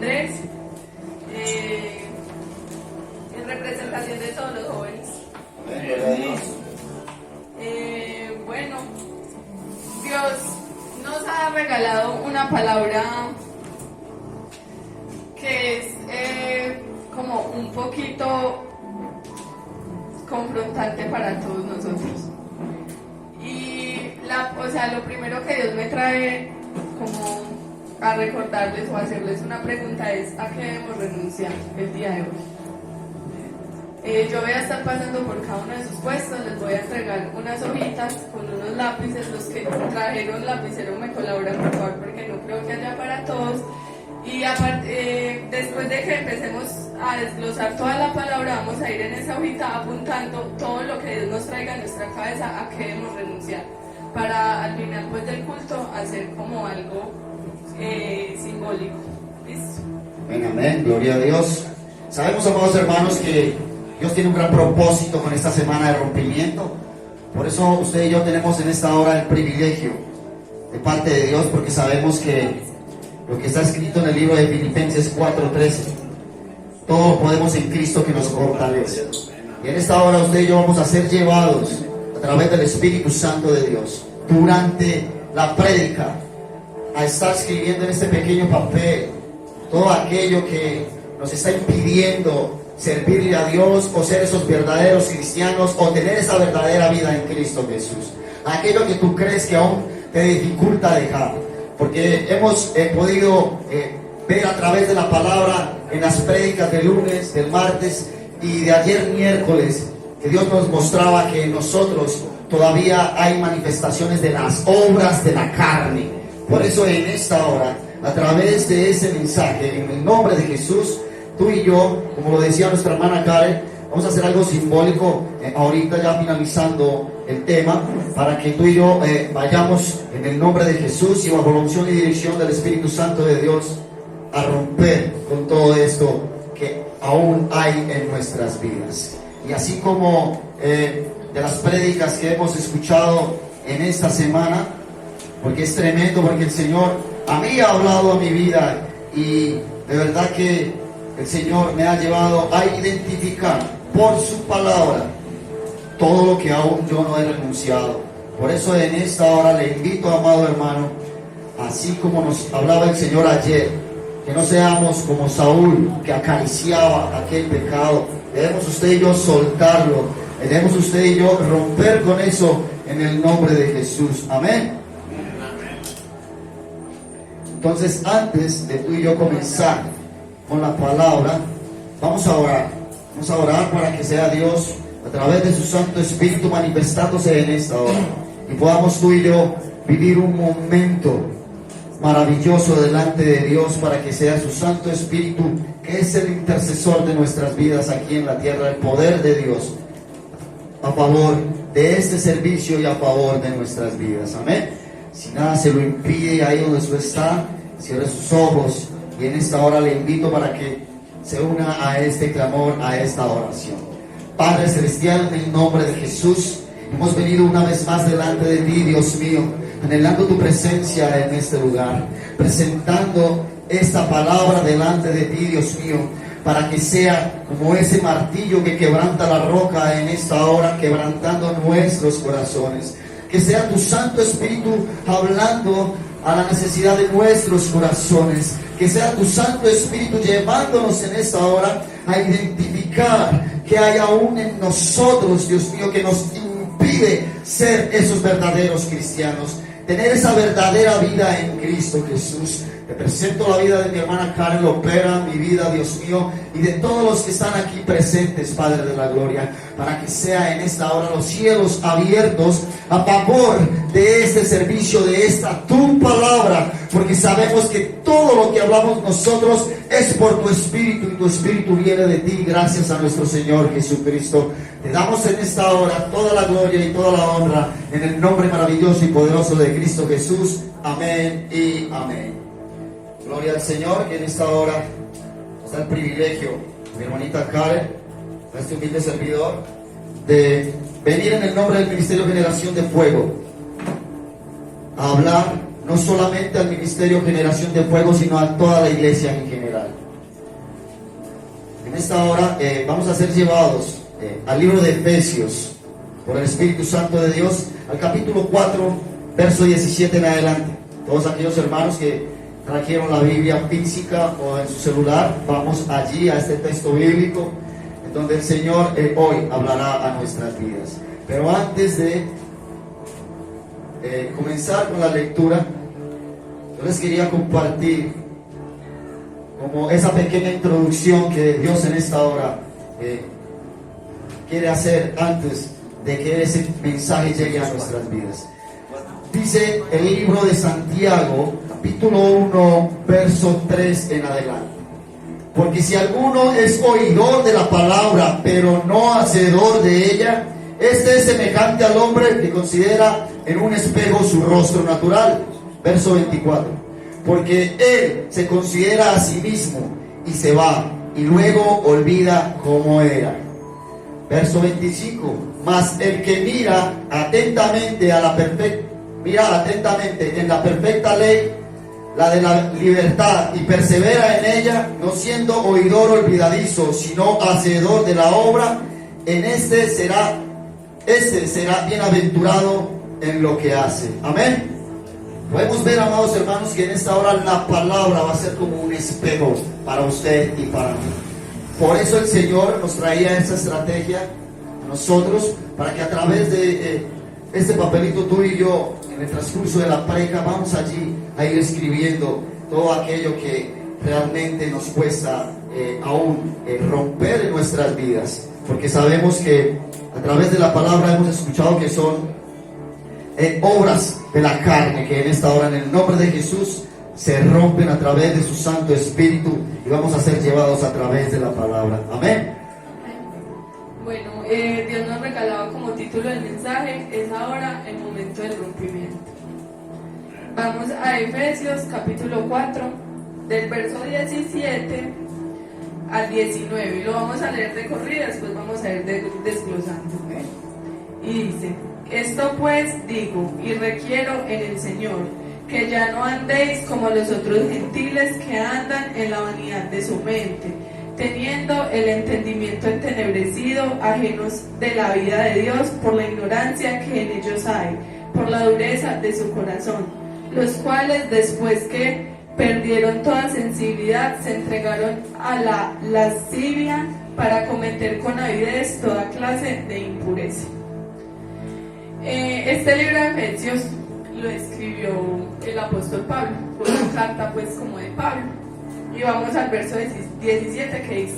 Andrés, en representación de todos los jóvenes. Bueno, Dios nos ha regalado una palabra que es como un poquito confrontante para todos nosotros. Y lo primero que Dios me trae como a recordarles o a hacerles una pregunta es: ¿a qué debemos renunciar el día de hoy? Yo voy a estar pasando por cada uno de sus puestos, les voy a entregar unas hojitas con unos lápices. Los que trajeron lapicero me colaboran, por favor, porque no creo que haya para todos. Y después de que empecemos a desglosar toda la palabra, vamos a ir en esa hojita apuntando todo lo que Dios nos traiga a nuestra cabeza, a qué debemos renunciar, para al final pues del culto hacer como algo simbólico. ¿Listo? Amén, amén, gloria a Dios. Sabemos, amados hermanos, que Dios tiene un gran propósito con esta semana de rompimiento. Por eso usted y yo tenemos en esta hora el privilegio de parte de Dios, porque sabemos que lo que está escrito en el libro de Filipenses 4:13, todo lo podemos en Cristo que nos fortalece. Y en esta hora usted y yo vamos a ser llevados a través del Espíritu Santo de Dios durante la prédica a estar escribiendo en este pequeño papel todo aquello que nos está impidiendo servirle a Dios o ser esos verdaderos cristianos o tener esa verdadera vida en Cristo Jesús. Aquello que tú crees que aún te dificulta dejar. Porque hemos podido ver a través de la palabra en las prédicas del lunes, del martes y de ayer miércoles, que Dios nos mostraba que en nosotros todavía hay manifestaciones de las obras de la carne. Por eso en esta hora, a través de ese mensaje, en el nombre de Jesús, tú y yo, como lo decía nuestra hermana Karen, vamos a hacer algo simbólico ahorita ya finalizando el tema, para que tú y yo vayamos en el nombre de Jesús y bajo la unción y dirección del Espíritu Santo de Dios a romper con todo esto que aún hay en nuestras vidas. Y así como de las prédicas que hemos escuchado en esta semana, porque es tremendo, porque el Señor a mí ha hablado a mi vida y de verdad que el Señor me ha llevado a identificar por su palabra todo lo que aún yo no he renunciado. Por eso en esta hora le invito, amado hermano, así como nos hablaba el Señor ayer, que no seamos como Saúl, que acariciaba aquel pecado. Debemos usted y yo soltarlo, debemos usted y yo romper con eso en el nombre de Jesús. Amén. Entonces, antes de tú y yo comenzar con la palabra, vamos a orar. Vamos a orar para que sea Dios a través de su Santo Espíritu manifestándose en esta hora y podamos tú y yo vivir un momento maravilloso delante de Dios, para que sea su Santo Espíritu, que es el intercesor de nuestras vidas aquí en la tierra, el poder de Dios a favor de este servicio y a favor de nuestras vidas. Amén. Si nada se lo impide, ahí donde usted está, cierre sus ojos y en esta hora le invito para que se una a este clamor, a esta oración. Padre Celestial, en el nombre de Jesús, hemos venido una vez más delante de ti, Dios mío, anhelando tu presencia en este lugar, presentando esta palabra delante de ti, Dios mío, para que sea como ese martillo que quebranta la roca en esta hora, quebrantando nuestros corazones. Que sea tu Santo Espíritu hablando a la necesidad de nuestros corazones. Que sea tu Santo Espíritu llevándonos en esta hora a identificar que hay aún en nosotros, Dios mío, que nos impide ser esos verdaderos cristianos, tener esa verdadera vida en Cristo Jesús. Te presento la vida de mi hermana Karen Lopera, mi vida, Dios mío, y de todos los que están aquí presentes, Padre de la Gloria, para que sea en esta hora los cielos abiertos a favor de este servicio, de esta tu palabra, porque sabemos que todo lo que hablamos nosotros es por tu Espíritu, y tu Espíritu viene de ti, gracias a nuestro Señor Jesucristo. Te damos en esta hora toda la gloria y toda la honra, en el nombre maravilloso y poderoso de Cristo Jesús. Amén y amén. Gloria al Señor, que en esta hora nos da el privilegio, mi hermanita Karen, nuestro humilde servidor, de venir en el nombre del Ministerio Generación de Fuego a hablar no solamente al Ministerio Generación de Fuego, sino a toda la iglesia en general. esta hora vamos a ser llevados al libro de Efesios por el Espíritu Santo de Dios, al capítulo 4, verso 17 en adelante. Todos aquellos hermanos que trajeron la Biblia física o en su celular, vamos allí a este texto bíblico en donde el Señor hoy hablará a nuestras vidas. Pero antes de comenzar con la lectura, yo les quería compartir como esa pequeña introducción que Dios en esta hora quiere hacer antes de que ese mensaje llegue a nuestras vidas. Dice el libro de Santiago, capítulo 1, verso 3 en adelante: porque si alguno es oidor de la palabra, pero no hacedor de ella, este es semejante al hombre que considera en un espejo su rostro natural. Verso 24: porque él se considera a sí mismo y se va, y luego olvida cómo era. Verso 25: mas el que mira atentamente en la perfecta ley, la de la libertad, y persevera en ella, no siendo oidor olvidadizo, sino hacedor de la obra, en este será bienaventurado en lo que hace. Amén. Podemos ver, amados hermanos, que en esta hora la palabra va a ser como un espejo para usted y para mí. Por eso el Señor nos traía esta estrategia a nosotros, para que a través de este papelito, tú y yo, en el transcurso de la prédica, vamos allí a ir escribiendo todo aquello que realmente nos cuesta aún romper en nuestras vidas, porque sabemos que a través de la palabra hemos escuchado que son obras de la carne, que en esta hora, en el nombre de Jesús, se rompen a través de su Santo Espíritu, y vamos a ser llevados a través de la palabra. Amén. Bueno, Dios nos regalaba como título del mensaje: es ahora el momento del rompimiento. Vamos a Efesios capítulo 4, del verso 17 al 19. Lo vamos a leer de corrida, después vamos a ir desglosando. Y dice: esto pues digo y requiero en el Señor, que ya no andéis como los otros gentiles que andan en la vanidad de su mente, teniendo el entendimiento entenebrecido, ajenos de la vida de Dios por la ignorancia que en ellos hay, por la dureza de su corazón, los cuales, después que perdieron toda sensibilidad, se entregaron a la lascivia para cometer con avidez toda clase de impureza. Este libro de Efesios lo escribió el apóstol Pablo, fue una carta pues como de Pablo. Y vamos al verso 17, que dice: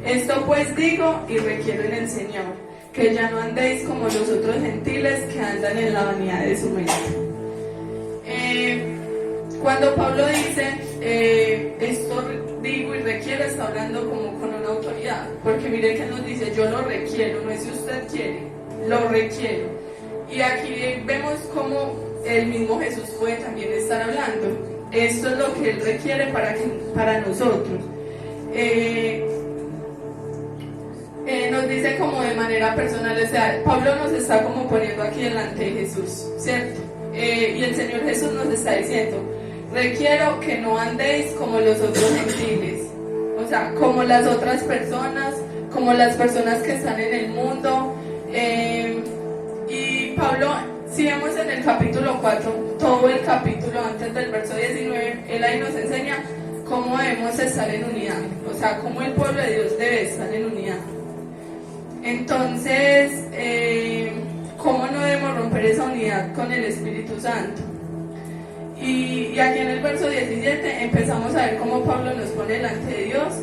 esto pues digo y requiero en el Señor, que ya no andéis como los otros gentiles que andan en la vanidad de su mente. Cuando Pablo dice esto digo y requiero, está hablando como con una autoridad, porque mire que nos dice: yo lo requiero, no es si usted quiere, lo requiero. Y aquí vemos cómo el mismo Jesús puede también estar hablando. Esto es lo que Él requiere para nosotros. Nos dice como de manera personal, o sea, Pablo nos está como poniendo aquí delante de Jesús, ¿cierto? Y el Señor Jesús nos está diciendo: requiero que no andéis como los otros gentiles, o sea, como las otras personas, como las personas que están en el mundo. Y Pablo, si vemos en el capítulo 4, todo el capítulo antes del verso 19, él ahí nos enseña cómo debemos estar en unidad, o sea, cómo el pueblo de Dios debe estar en unidad. Entonces, ¿cómo no debemos romper esa unidad con el Espíritu Santo? Y aquí en el verso 17 empezamos a ver cómo Pablo nos pone delante de Dios,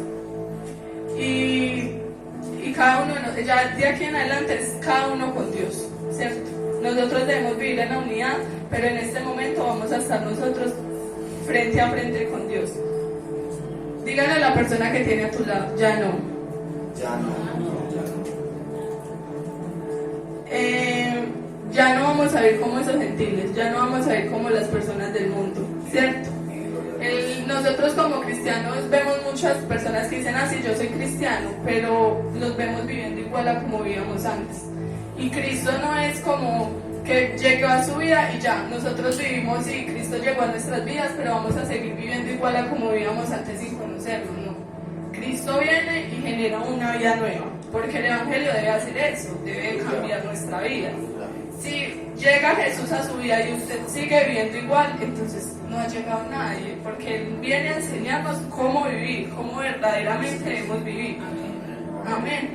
y cada uno, ya de aquí en adelante es cada uno con Dios, ¿cierto? Nosotros debemos vivir en la unidad, pero en este momento vamos a estar nosotros frente a frente con Dios. Dígale a la persona que tiene a tu lado: ya no. Ya no. Ya no vamos a ver como esos gentiles, ya no vamos a ver como las personas del mundo, ¿cierto? Nosotros como cristianos vemos muchas personas que dicen: ah, sí, yo soy cristiano, pero los vemos viviendo igual a como vivíamos antes. Y Cristo no es como que llegó a su vida y ya, nosotros vivimos y Cristo llegó a nuestras vidas, pero vamos a seguir viviendo igual a como vivíamos antes sin conocerlo, no. Cristo viene y genera una vida nueva, porque el Evangelio debe hacer eso, debe cambiar nuestra vida. Si llega Jesús a su vida y usted sigue viviendo igual, entonces no ha llegado nadie, porque Él viene a enseñarnos cómo vivir, cómo verdaderamente debemos vivir. Amén.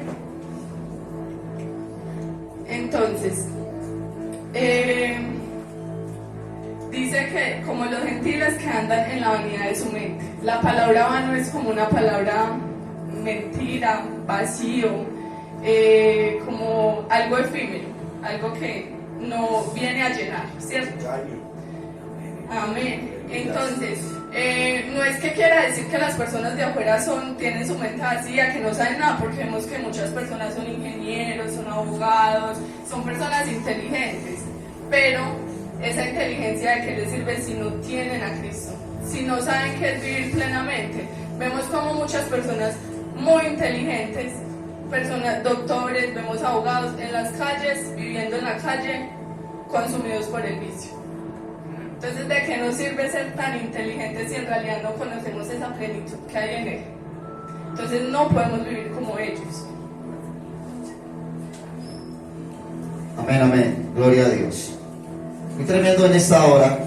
Entonces, dice que como los gentiles que andan en la vanidad de su mente. La palabra vano es como una palabra mentira, vacío, como algo efímero, algo que no viene a llenar, ¿cierto? Amén. Entonces, no es que quiera decir que las personas de afuera tienen su mente vacía, que no saben nada, porque vemos que muchas personas son ingenieros, son abogados, son personas inteligentes, pero esa inteligencia de qué les sirve si no tienen a Cristo, si no saben qué es vivir plenamente. Vemos como muchas personas muy inteligentes, personas, doctores, vemos abogados en las calles, viviendo en la calle, consumidos por el vicio. Entonces, ¿de qué nos sirve ser tan inteligentes si en realidad no conocemos esa plenitud que hay en Él? Entonces no podemos vivir como ellos. Amén, amén. Gloria a Dios. Muy tremendo en esta hora,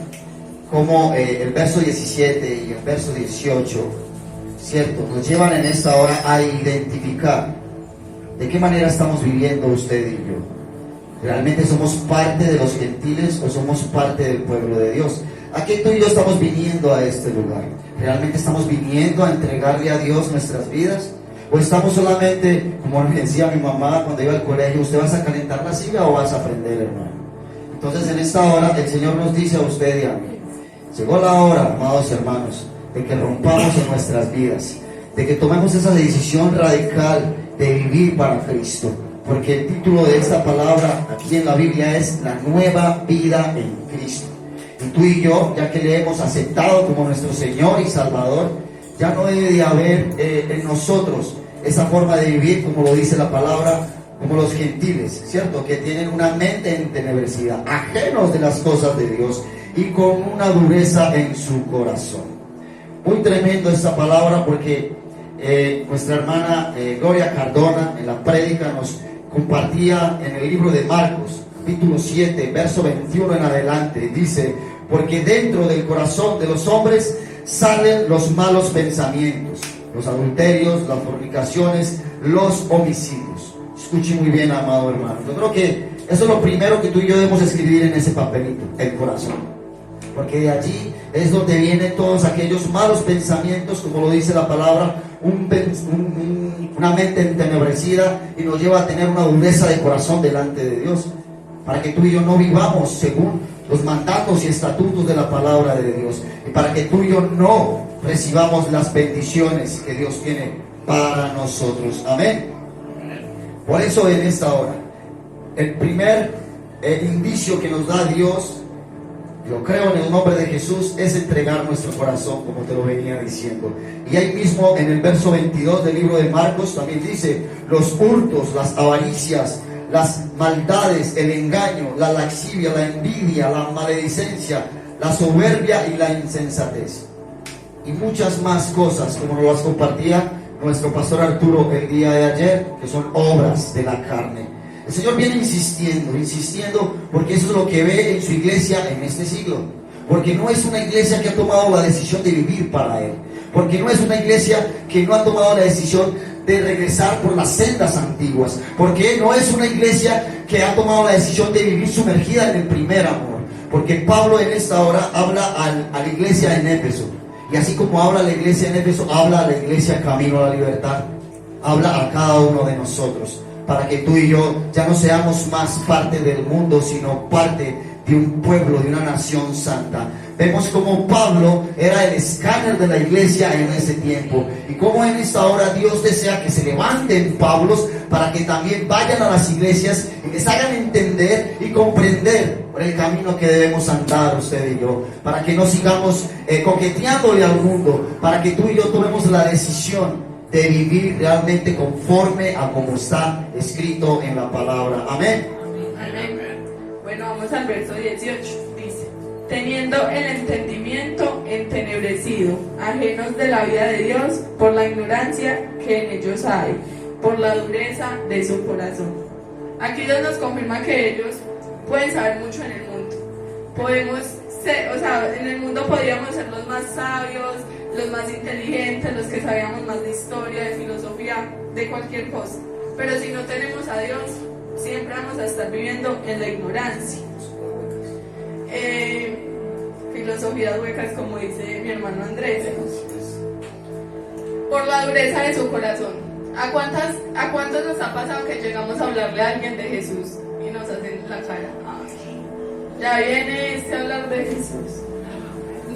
como el verso 17 y el verso 18, ¿cierto? Nos llevan en esta hora a identificar de qué manera estamos viviendo usted y yo. ¿Realmente somos parte de los gentiles o somos parte del pueblo de Dios? ¿A qué tú y yo estamos viniendo a este lugar? ¿Realmente estamos viniendo a entregarle a Dios nuestras vidas? ¿O estamos solamente, como me decía mi mamá cuando iba al colegio, ¿usted vas a calentar la silla o vas a aprender, hermano? Entonces en esta hora el Señor nos dice a usted y a mí, llegó la hora, amados hermanos, de que rompamos en nuestras vidas, de que tomemos esa decisión radical de vivir para Cristo. Porque el título de esta palabra aquí en la Biblia es la nueva vida en Cristo. Y tú y yo, ya que le hemos aceptado como nuestro Señor y Salvador, ya no debe de haber en nosotros esa forma de vivir, como lo dice la palabra, como los gentiles, ¿cierto? Que tienen una mente en tenebrecidad, ajenos de las cosas de Dios y con una dureza en su corazón. Muy tremendo esta palabra porque nuestra hermana Gloria Cardona en la prédica nos compartía en el libro de Marcos, capítulo 7, verso 21 en adelante, dice, porque dentro del corazón de los hombres salen los malos pensamientos, los adulterios, las fornicaciones, los homicidios. Escuche muy bien, amado hermano. Yo creo que eso es lo primero que tú y yo debemos escribir en ese papelito, el corazón. Porque de allí es donde vienen todos aquellos malos pensamientos, como lo dice la palabra, una mente entenebrecida y nos lleva a tener una dureza de corazón delante de Dios. Para que tú y yo no vivamos según los mandatos y estatutos de la palabra de Dios. Y para que tú y yo no recibamos las bendiciones que Dios tiene para nosotros. Amén. Por eso en esta hora, el primer indicio que nos da Dios, yo creo en el nombre de Jesús, es entregar nuestro corazón, como te lo venía diciendo. Y ahí mismo en el verso 22 del libro de Marcos también dice, los hurtos, las avaricias, las maldades, el engaño, la laxivia, la envidia, la maledicencia, la soberbia y la insensatez. Y muchas más cosas, como nos las compartía nuestro pastor Arturo el día de ayer, que son obras de la carne. El Señor viene insistiendo, porque eso es lo que ve en su iglesia en este siglo. Porque no es una iglesia que ha tomado la decisión de vivir para Él. Porque no es una iglesia que no ha tomado la decisión de regresar por las sendas antiguas. Porque no es una iglesia que ha tomado la decisión de vivir sumergida en el primer amor. Porque Pablo en esta hora habla a la iglesia en Éfeso. Y así como habla a la iglesia en Éfeso, habla a la iglesia Camino a la Libertad. Habla a cada uno de nosotros. Para que tú y yo ya no seamos más parte del mundo, sino parte de un pueblo, de una nación santa. Vemos como Pablo era el escáner de la iglesia en ese tiempo. Y como en esta hora Dios desea que se levanten Pablos para que también vayan a las iglesias y les hagan entender y comprender por el camino que debemos andar usted y yo. Para que no sigamos coqueteándole al mundo. Para que tú y yo tomemos la decisión de vivir realmente conforme a como está escrito en la palabra. Amén. Amén. Bueno, vamos al verso 18. Dice, teniendo el entendimiento entenebrecido, ajenos de la vida de Dios por la ignorancia que en ellos hay, por la dureza de su corazón. Aquí Dios nos confirma que ellos pueden saber mucho en el mundo. Podemos ser, o sea, en el mundo podríamos ser los más sabios, los más inteligentes, los que sabíamos más de historia, de filosofía, de cualquier cosa. Pero si no tenemos a Dios, siempre vamos a estar viviendo en la ignorancia. Filosofías huecas, como dice mi hermano Andrés. Por la dureza de su corazón. ¿A cuántos nos ha pasado que llegamos a hablarle a alguien de Jesús y nos hacen la cara? Ay, ya viene este a hablar de Jesús.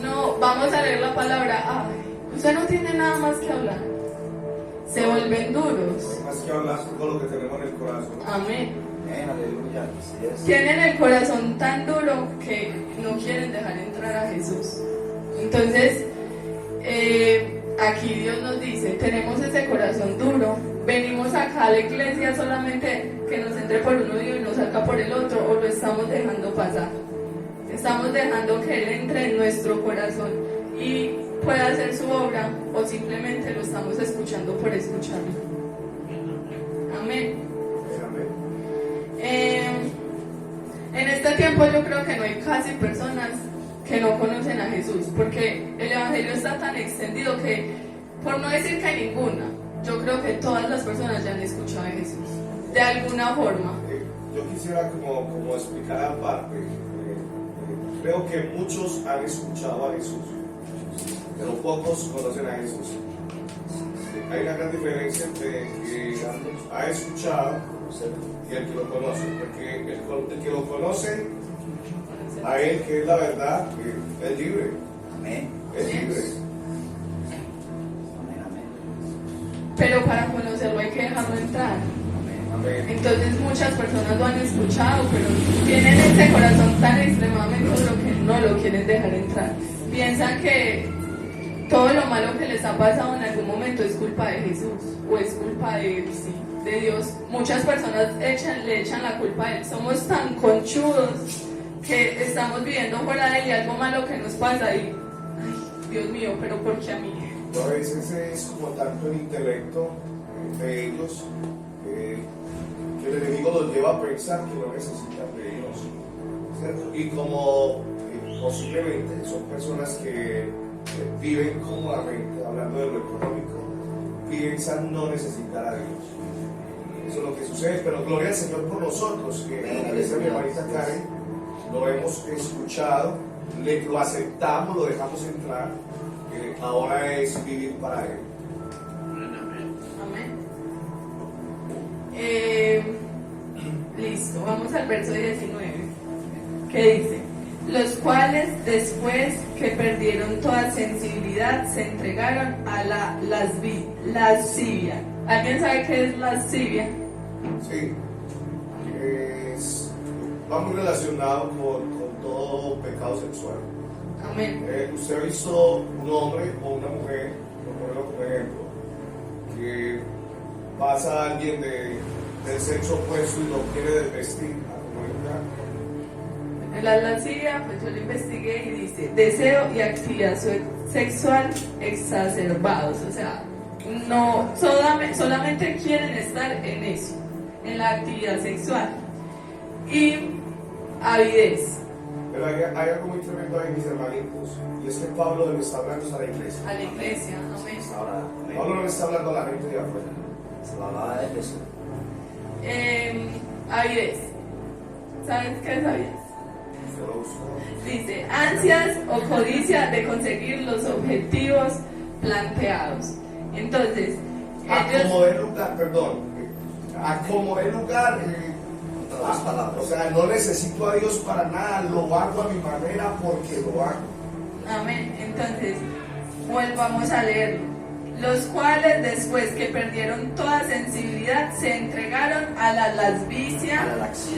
No, vamos a leer la palabra. Ay, usted no tiene nada más que hablar. Se vuelven duros. Más que hablar con lo que tenemos en el corazón. Amén. Aleluya. Así es. Tienen el corazón tan duro que no quieren dejar entrar a Jesús. Entonces, aquí Dios nos dice, tenemos ese corazón duro, venimos acá a la iglesia solamente que nos entre por un oído y nos salga por el otro, o lo estamos dejando pasar. Estamos dejando que Él entre en nuestro corazón y pueda hacer su obra, o simplemente lo estamos escuchando por escucharlo. Amén. En este tiempo yo creo que no hay casi personas que no conocen a Jesús, porque el Evangelio está tan extendido que, por no decir que ninguna, yo creo que todas las personas ya han escuchado a Jesús, de alguna forma. Yo quisiera como explicar aparte, creo que muchos han escuchado a Jesús, pero pocos conocen a Jesús. Hay una gran diferencia entre el que ha escuchado y el que lo conoce, porque el que lo conoce, a él que es la verdad, es libre. Amén. Es libre. Amén. Pero para conocerlo hay que dejarlo entrar. Amén. Entonces muchas personas lo han escuchado, pero tienen ese corazón tan extremadamente duro que no lo quieren dejar entrar. Piensan que todo lo malo que les ha pasado en algún momento es culpa de Jesús, o es culpa de Dios. Muchas personas le echan la culpa a Él. Somos tan conchudos que estamos viviendo fuera de Él y algo malo que nos pasa y, ay, Dios mío, pero ¿por qué a mí? A veces es como tanto el intelecto de ellos que el enemigo los lleva a pensar que no necesitan de Dios, ¿cierto? Y como posiblemente son personas que viven cómodamente, hablando de lo económico, piensan no necesitar a Dios. Eso es lo que sucede, pero gloria al Señor por nosotros, que como dice mi hermanita Karen, lo hemos escuchado, lo aceptamos, lo dejamos entrar, ahora es vivir para Él. Amén. Listo, vamos al verso 19, que dice: los cuales después que perdieron toda sensibilidad se entregaron a la lascivia. ¿Alguien sabe qué es lascivia? Sí, va muy relacionado con todo pecado sexual. Amén. Usted ha visto un hombre o una mujer, por ponerlo como ejemplo, que pasa a alguien del sexo opuesto y lo quiere desvestir a como una. En la lascivia, pues yo lo investigué y dice: deseo y actividad sexual exacerbados. O sea, no solamente quieren estar en eso, en la actividad sexual. Y avidez. Pero hay algo muy tremendo ahí, mis hermanitos, y es que Pablo le está hablando a la iglesia. A la iglesia, amén. Pablo no le está hablando a la gente de afuera. Se la hablaba de Jesús. Avidez. ¿Sabes qué es avidez? Se lo buscó. Dice: ansias o codicia de conseguir los objetivos planteados. Entonces, Acomodé lugar, perdón. Acomodé lugar. Otras palabras. O sea, no necesito a Dios para nada, lo hago a mi manera porque lo hago. amén. Entonces, volvamos a leerlo. Los cuales, después que perdieron toda sensibilidad, se entregaron a la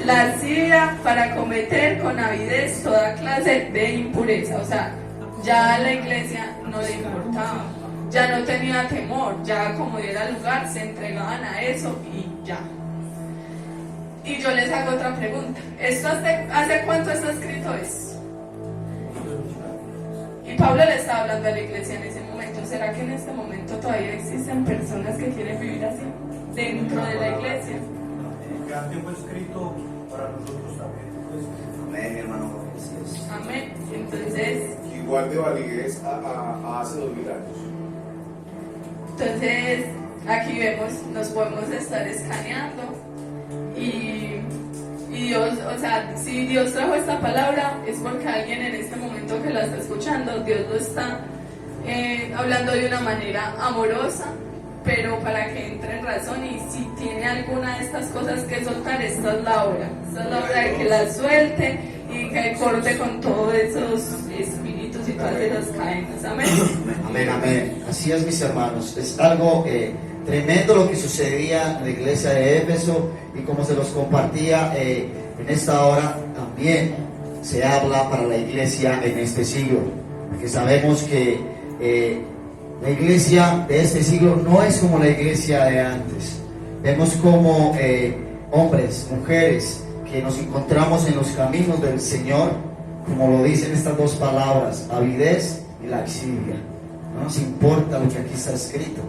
lascivia para cometer con avidez toda clase de impureza. O sea, ya a la iglesia no le importaba, ya no tenía temor, ya como diera lugar se entregaban a eso y ya. Y yo les hago otra pregunta: ¿esto hace cuánto está escrito eso? Pablo le estaba hablando a la iglesia en ese momento. ¿Será que en este momento todavía existen personas que quieren vivir así dentro de la iglesia? Ya tiempo escrito para nosotros también. Amén, hermano. Gracias. Amén. Entonces, Igual de validez a hace 2000 años. entonces aquí vemos, nos podemos estar escaneando y Dios, o sea, si Dios trajo esta palabra es porque alguien en este momento que la está escuchando, Dios lo está hablando de una manera amorosa, pero para que entre en razón, y si tiene alguna de estas cosas que soltar, esta es la hora. Esta es la hora de que la suelte y que corte con todos esos espíritus y todas esas cadenas. Amén. Amén, amén. Así es, mis hermanos. Es algo tremendo lo que sucedía en la iglesia de Éfeso, y como se los compartía en esta hora, también se habla para la iglesia en este siglo, porque sabemos que la iglesia de este siglo no es como la iglesia de antes. Vemos como hombres, mujeres que nos encontramos en los caminos del Señor, como lo dicen estas dos palabras, avidez y laxidia. No nos importa lo que aquí está escrito,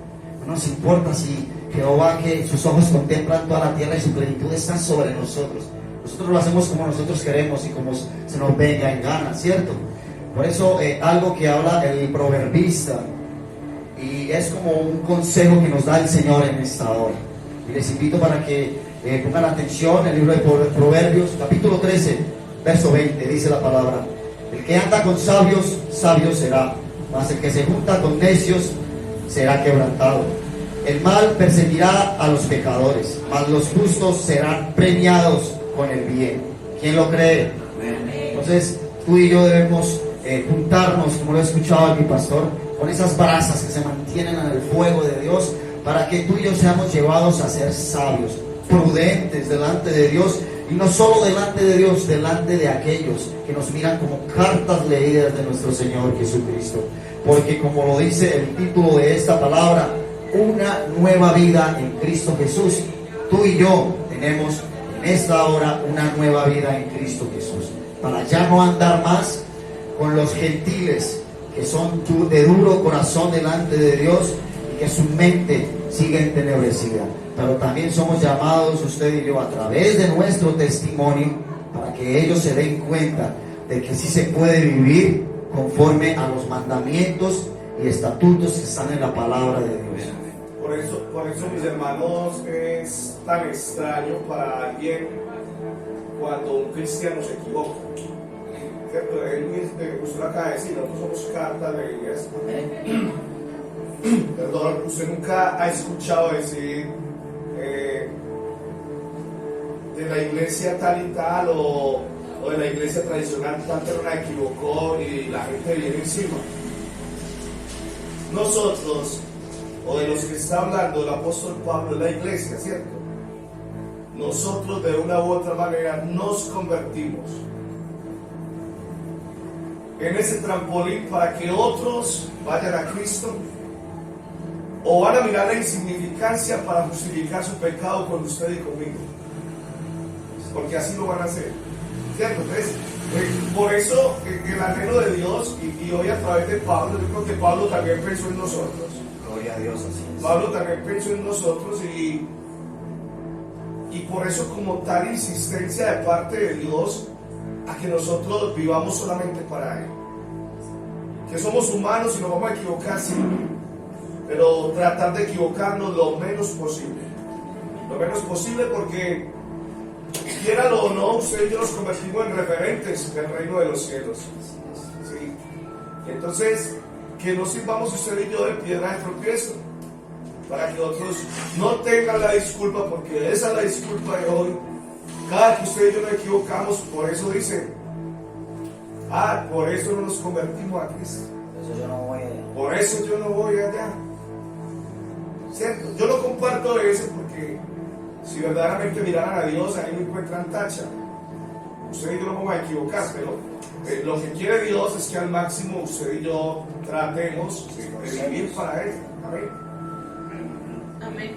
no nos importa si Jehová, que sus ojos contemplan toda la tierra y su plenitud está sobre nosotros. Nosotros lo hacemos como nosotros queremos y como se nos venga en gana, ¿cierto? Por eso algo que habla el proverbista, y es como un consejo que nos da el Señor en esta hora, y les invito para que pongan atención. El libro de Proverbios, capítulo 13, verso 20, dice la palabra: el que anda con sabios, sabio será, mas el que se junta con necios será quebrantado. El mal perseguirá a los pecadores, mas los justos serán premiados con el bien. ¿Quién lo cree? Entonces tú y yo debemos juntarnos, como lo he escuchado a mi pastor, con esas brasas que se mantienen en el fuego de Dios, para que tú y yo seamos llevados a ser sabios, prudentes delante de Dios, y no solo delante de Dios, delante de aquellos que nos miran como cartas leídas de nuestro Señor Jesucristo. Porque como lo dice el título de esta palabra, una nueva vida en Cristo Jesús. Tú y yo tenemos en esta hora una nueva vida en Cristo Jesús, para ya no andar más con los gentiles que son de duro corazón delante de Dios y que su mente sigue entenebrecida. Pero también somos llamados, usted y yo, a través de nuestro testimonio, para que ellos se den cuenta de que sí se puede vivir conforme a los mandamientos y estatutos que están en la palabra de Dios. Por eso, mis hermanos, es tan extraño para alguien cuando un cristiano se equivoca. ¿Cierto? Usted lo acaba de decir, nosotros somos cartas leídas. Perdón, usted nunca ha escuchado decir de la iglesia tal y tal, o de la iglesia tradicional tal persona equivocó y la gente viene encima. Nosotros, o de los que está hablando el apóstol Pablo, de la iglesia, ¿cierto? Nosotros de una u otra manera nos convertimos en ese trampolín para que otros vayan a Cristo, o van a mirar la insignificancia para justificar su pecado con usted y conmigo, porque así lo van a hacer, ¿cierto? Entonces, por eso el anhelo de Dios, y hoy a través de Pablo, yo creo que Pablo también pensó en nosotros. Gloria a Dios, así es. Pablo también pensó en nosotros, y por eso como tal insistencia de parte de Dios a que nosotros vivamos solamente para Él. Que somos humanos y nos vamos a equivocar, sí, pero tratar de equivocarnos lo menos posible. Lo menos posible, porque quiéralo o no, usted y yo nos convertimos en referentes del reino de los cielos. ¿Sí? Entonces, que no sirvamos usted y yo de piedra de tropiezo, para que otros no tengan la disculpa, porque esa es la disculpa de hoy. Cada que usted y yo nos equivocamos, por eso dice, por eso no nos convertimos a Cristo. Eso yo no voy allá. Por eso yo no voy allá. ¿Cierto? Yo no comparto eso, porque si verdaderamente miraran a Dios, ahí no encuentran tacha. Usted y yo no vamos a equivocar, pero lo que quiere Dios es que al máximo usted y yo tratemos de vivir para Él. Amén. Amén.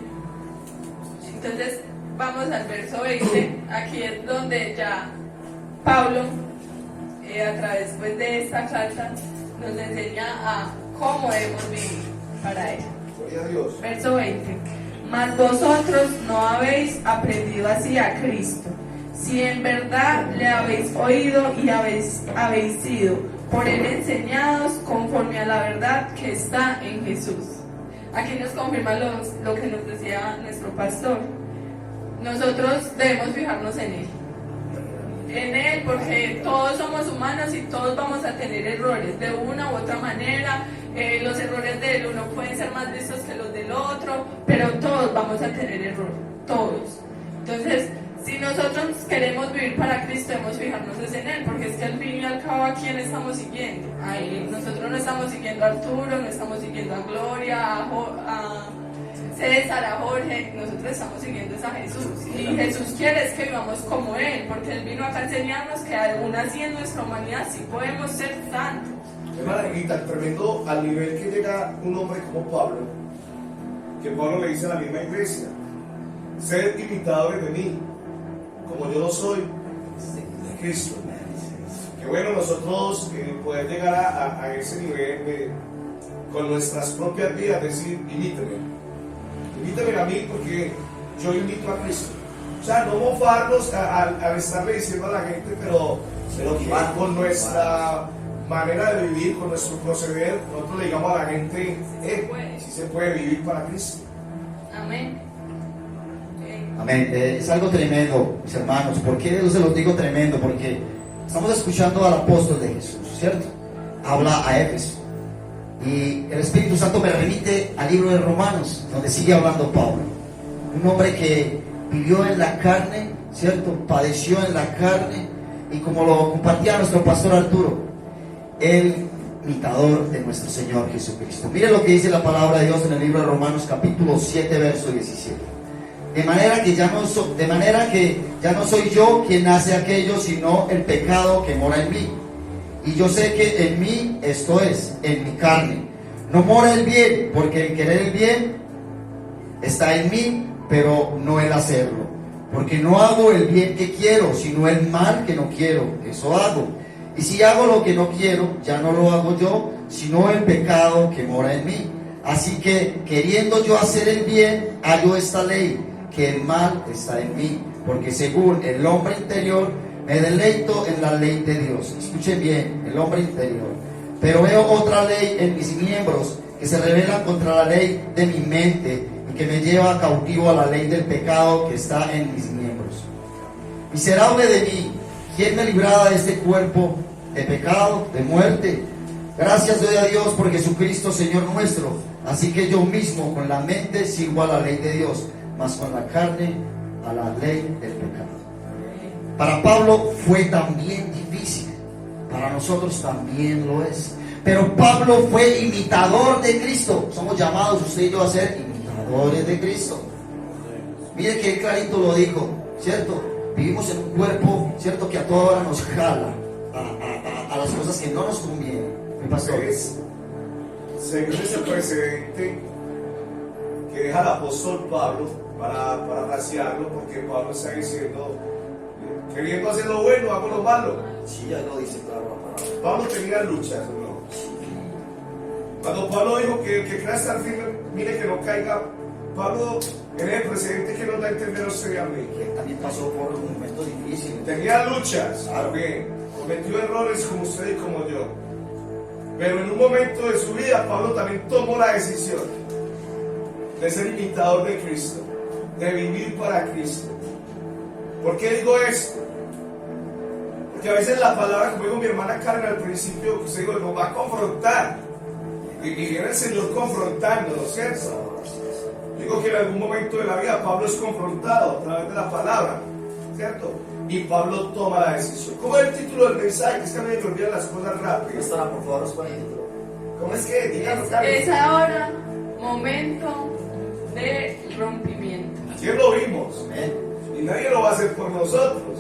Entonces, vamos al verso 20. Aquí es donde ya Pablo, a través pues, de esta carta, nos enseña a cómo debemos vivir para Él. Gloria a Dios. Verso 20. Mas vosotros no habéis aprendido así a Cristo, si en verdad le habéis oído y habéis sido por Él enseñados conforme a la verdad que está en Jesús. Aquí nos confirma lo que nos decía nuestro pastor. Nosotros debemos fijarnos en Él. En Él, porque todos somos humanos y todos vamos a tener errores de una u otra manera. Los errores del uno pueden ser más vistos que los del otro, pero todos vamos a tener error, todos. Entonces, si nosotros queremos vivir para Cristo, debemos fijarnos en Él, porque es que al fin y al cabo, ¿a quién estamos siguiendo? Ahí, nosotros no estamos siguiendo a Arturo, no estamos siguiendo a Gloria, a César, a Jorge, nosotros estamos siguiendo a Jesús. Y Jesús quiere es que vivamos como Él, porque Él vino acá a enseñarnos que aún así en nuestra humanidad sí podemos ser santos. Hermana, y tan tremendo al nivel que llega un hombre como Pablo, que Pablo le dice a la misma iglesia: sed imitadores de mí, como yo lo soy de Cristo. Que bueno nosotros poder llegar a ese nivel de, con nuestras propias vidas, decir: imítame a mí porque yo imito a Cristo. O sea, no mofarnos al estarle diciendo a la gente, pero que con nuestra manera de vivir, con nuestro proceder, nosotros le digamos a la gente: si se puede vivir para Cristo. Amén. Amén. Es algo tremendo, mis hermanos. ¿Por qué yo se los digo tremendo? Porque estamos escuchando al apóstol de Jesús, ¿cierto? Habla a Éfeso. Y el Espíritu Santo me remite al libro de Romanos, donde sigue hablando Pablo. Un hombre que vivió en la carne, ¿cierto? Padeció en la carne. Y como lo compartía nuestro pastor Arturo, el imitador de nuestro Señor Jesucristo. Mire lo que dice la palabra de Dios en el libro de Romanos capítulo 7 verso 17. De manera que ya no soy yo quien hace aquello, sino el pecado que mora en mí. Y yo sé que en mí, esto es, en mi carne, no mora el bien, porque el querer el bien está en mí, pero no el hacerlo. Porque no hago el bien que quiero, sino el mal que no quiero, eso hago. Y si hago lo que no quiero, ya no lo hago yo, sino el pecado que mora en mí. Así que, queriendo yo hacer el bien, hallo esta ley, que el mal está en mí. Porque según el hombre interior, me deleito en la ley de Dios. Escuchen bien, el hombre interior. Pero veo otra ley en mis miembros, que se rebela contra la ley de mi mente, y que me lleva cautivo a la ley del pecado que está en mis miembros. Miserable de mí, ¿quién me librará de este cuerpo de pecado, de muerte? Gracias doy a Dios por Jesucristo Señor nuestro. Así que yo mismo con la mente sirvo a la ley de Dios, mas con la carne a la ley del pecado. Para Pablo fue también difícil, para nosotros también lo es. Pero Pablo fue imitador de Cristo. Somos llamados usted y yo a ser imitadores de Cristo. Mire que clarito lo dijo, ¿cierto? Vivimos en un cuerpo, ¿cierto? Que a toda hora nos jala a las cosas que no nos convienen. Mi pastor. Según ese precedente que deja el apóstol Pablo, para parafrasearlo, porque Pablo está diciendo: queriendo hacer lo bueno, hago lo malo. Sí, ya lo dice claro la palabra. Pablo tenía luchas, ¿no? Cuando Pablo dijo que crea estar firme, mire que no caiga, Pablo en el precedente que nos da a entender a usted y a mí. Que también pasó por momentos difíciles. Tenía luchas, claro que cometió errores como usted y como yo. Pero en un momento de su vida, Pablo también tomó la decisión de ser imitador de Cristo, de vivir para Cristo. ¿Por qué digo esto? Porque a veces la palabra, como dijo mi hermana Karen al principio, que digo, nos va a confrontar. Y viene el Señor confrontándonos, ¿cierto? Digo que en algún momento de la vida Pablo es confrontado a través de la palabra, ¿cierto? Y Pablo toma la decisión. ¿Cómo es el título del mensaje? Es que a mí me olvidan las cosas rápido. Estará, por favor, con el título. ¿Cómo es que? Díganos, Es ahora momento de rompimiento. Ayer lo vimos. Y nadie lo va a hacer por nosotros.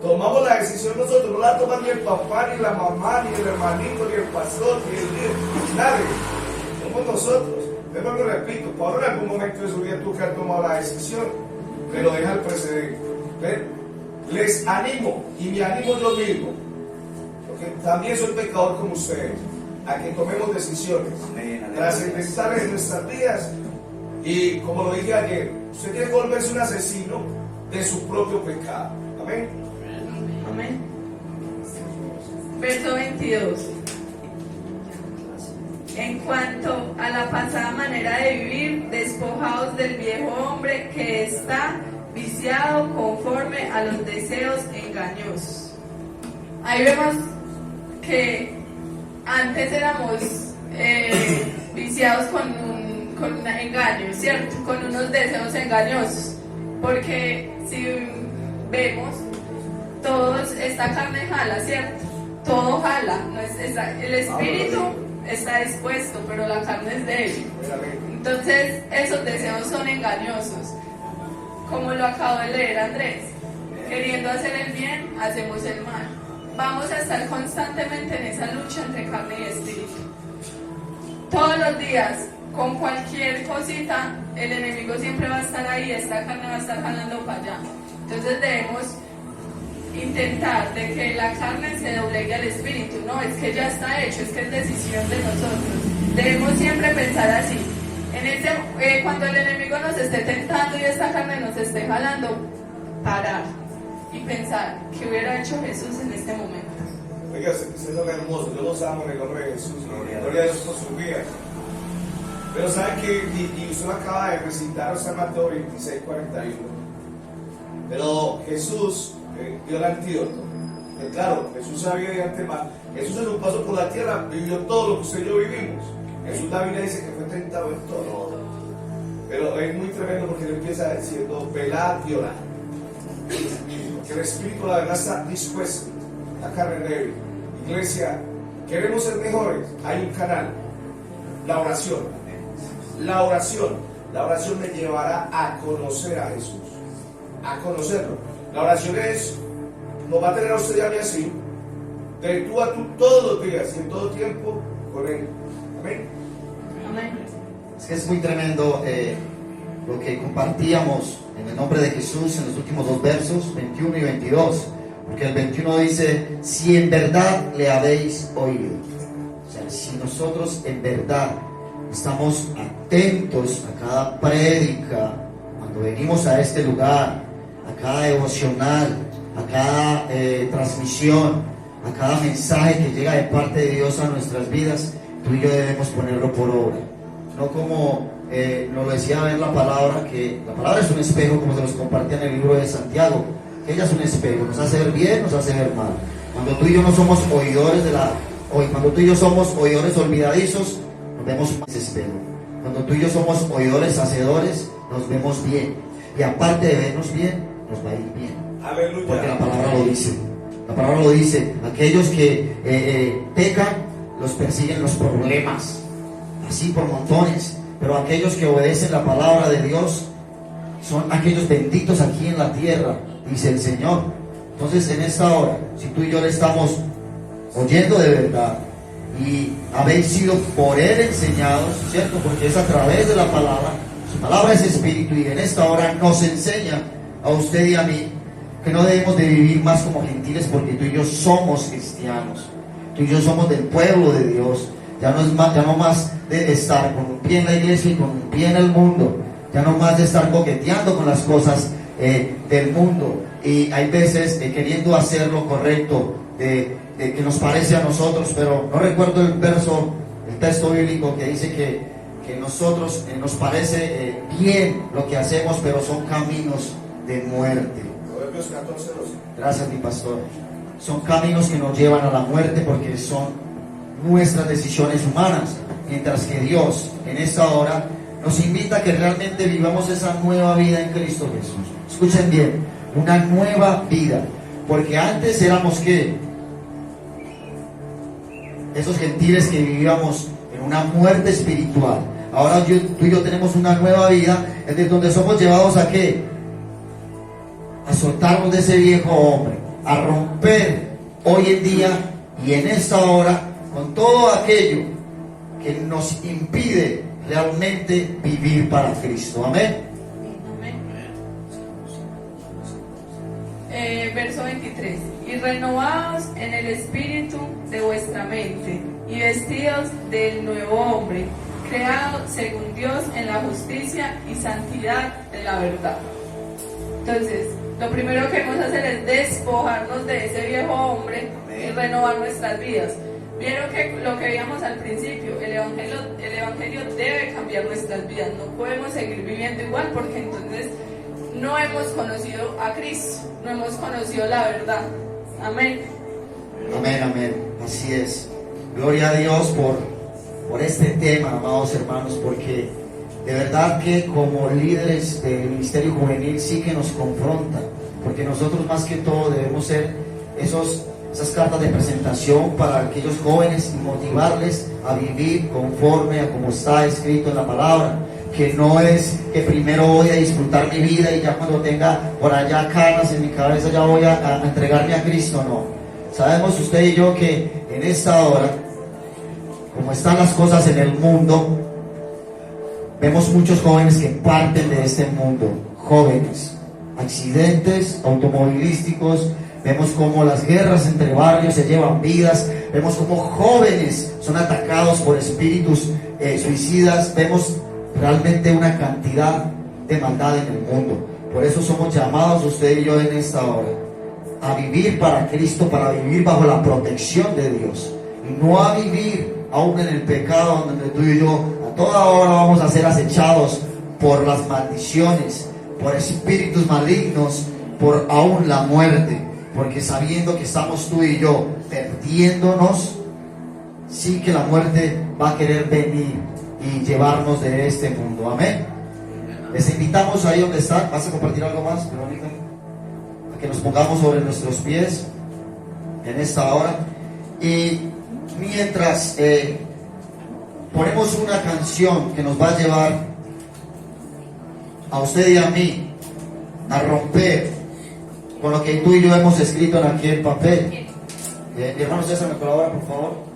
Tomamos la decisión nosotros, no la toma ni el papá, ni la mamá, ni el hermanito, ni el pastor, ni el líder, nadie. Somos nosotros. Pero lo repito, Pablo en algún momento de su vida tuvo que haber tomado la decisión, pero deja el precedente. ¿Ven? Les animo, y me animo yo mismo, porque también soy pecador como ustedes. a que tomemos decisiones Amén, aleluya. trascendentales en nuestras vidas. Y como lo dije ayer, usted tiene que volverse un asesino de su propio pecado. Amén. Amén. Verso 22. En cuanto a la pasada manera de vivir, despojaos del viejo hombre que está viciado conforme a los deseos engañosos. Ahí vemos que antes éramos viciados con un engaño, ¿cierto? Con unos deseos engañosos. Porque si vemos, esta carne jala, ¿cierto? Todo jala. El espíritu está dispuesto, pero la carne es débil. Entonces, esos deseos son engañosos. Como lo acabo de leer Andrés. Queriendo hacer el bien, hacemos el mal. Vamos a estar constantemente en esa lucha entre carne y espíritu. Todos los días, con cualquier cosita, el enemigo siempre va a estar ahí, esta carne va a estar jalando para allá. Entonces debemos intentar de que la carne se doblegue al espíritu. No, es que ya está hecho, es que es decisión de nosotros. Debemos siempre pensar así. Cuando el enemigo nos esté tentando y esta carne nos esté jalando, parar y pensar qué hubiera hecho Jesús en este momento. Oiga, ustedes son hermosos, yo los amo en el nombre de Jesús. Gloria a Dios por su vida. Pero saben que, y usted acaba de recitar San Mateo 26, 41. Pero Jesús dio el antídoto. Claro, Jesús sabía de antemano. Jesús en un paso por la tierra vivió todo lo que usted y yo vivimos. Jesús, la Biblia dice que fue tentado en todo. Pero es muy tremendo porque él empieza diciendo: velad y orad. Porque el espíritu, la verdad, está dispuesto. La carne débil. Iglesia, queremos ser mejores. Hay un canal: la oración. La oración me llevará a conocer a Jesús, a conocerlo. La oración nos va a tener a usted y a mí así, de tú a tú, todos los días y en todo tiempo con Él. Amén. Amén. Es que es muy tremendo lo que compartíamos en el nombre de Jesús en los últimos dos versos, 21 y 22. Porque el 21 dice: si en verdad le habéis oído. O sea, si nosotros en verdad estamos atentos a cada prédica, cuando venimos a este lugar, a cada devocional, a cada transmisión, a cada mensaje que llega de parte de Dios a nuestras vidas, tú y yo debemos ponerlo por obra. No como nos lo decía ver la palabra, que la palabra es un espejo, como se los compartía en el libro de Santiago, que ella es un espejo, nos hace ver bien, nos hace ver mal. Cuando tú y yo no somos oidores cuando tú y yo somos oidores olvidadizos, nos vemos más espejo. Cuando tú y yo somos oidores hacedores, nos vemos bien. Y aparte de vernos bien, nos va a ir bien. Aleluya. Porque la palabra lo dice. La palabra lo dice. Aquellos que pecan, los persiguen los problemas. Así por montones. Pero aquellos que obedecen la palabra de Dios son aquellos benditos aquí en la tierra, dice el Señor. Entonces, en esta hora, si tú y yo le estamos oyendo de verdad y habéis sido por Él enseñados, ¿cierto? Porque es a través de la palabra. Su palabra es espíritu, y en esta hora nos enseña a usted y a mí que no debemos de vivir más como gentiles, porque tú y yo somos cristianos. Tú y yo somos del pueblo de Dios. Ya no más de estar con un pie en la iglesia y con un pie en el mundo. Ya no más de estar coqueteando con las cosas del mundo. Y hay veces queriendo hacer lo correcto que nos parece a nosotros, pero no recuerdo el texto bíblico que dice que nosotros nos parece bien lo que hacemos, pero son caminos de muerte. Proverbios 14, 12. Gracias, mi pastor. Son caminos que nos llevan a la muerte, porque son nuestras decisiones humanas, mientras que Dios en esta hora nos invita a que realmente vivamos esa nueva vida en Cristo Jesús. Escuchen bien, una nueva vida, porque antes éramos esos gentiles que vivíamos en una muerte espiritual. Ahora tú y yo tenemos una nueva vida, desde donde somos llevados a a soltarnos de ese viejo hombre, a romper hoy en día y en esta hora con todo aquello que nos impide realmente vivir para Cristo. Amén. Verso 23. Y renovaos en el espíritu de vuestra mente, y vestidos del nuevo hombre, creado según Dios en la justicia y santidad de la verdad. Entonces, lo primero que vamos a hacer es despojarnos de ese viejo hombre y renovar nuestras vidas. Vieron que lo que veíamos al principio, el evangelio debe cambiar nuestras vidas. No podemos seguir viviendo igual porque entonces no hemos conocido a Cristo, no hemos conocido la verdad. Amén. Amén, amén. Así es. Gloria a Dios por este tema, amados hermanos, porque de verdad que como líderes del Ministerio Juvenil sí que nos confronta, porque nosotros más que todo debemos ser esas cartas de presentación para aquellos jóvenes y motivarles a vivir conforme a como está escrito en la palabra, que no es que primero voy a disfrutar mi vida y ya cuando tenga por allá canas en mi cabeza ya voy a entregarme a Cristo. No, sabemos usted y yo que en esta hora, como están las cosas en el mundo, vemos muchos jóvenes que parten de este mundo, jóvenes, accidentes automovilísticos, vemos cómo las guerras entre barrios se llevan vidas, vemos cómo jóvenes son atacados por espíritus suicidas, vemos realmente una cantidad de maldad en el mundo. Por eso somos llamados usted y yo en esta hora a vivir para Cristo, para vivir bajo la protección de Dios y no a vivir aún en el pecado donde tú y yo a toda hora vamos a ser acechados por las maldiciones, por espíritus malignos, por aún la muerte, porque sabiendo que estamos tú y yo perdiéndonos, sí que la muerte va a querer venir y llevarnos de este mundo. Amén. Les invitamos ahí donde están. ¿Vas a compartir algo más, Verónica? A que nos pongamos sobre nuestros pies en esta hora. Y mientras ponemos una canción que nos va a llevar a usted y a mí a romper con lo que tú y yo hemos escrito en aquel papel. Hermano César, ¿me colabora, por favor?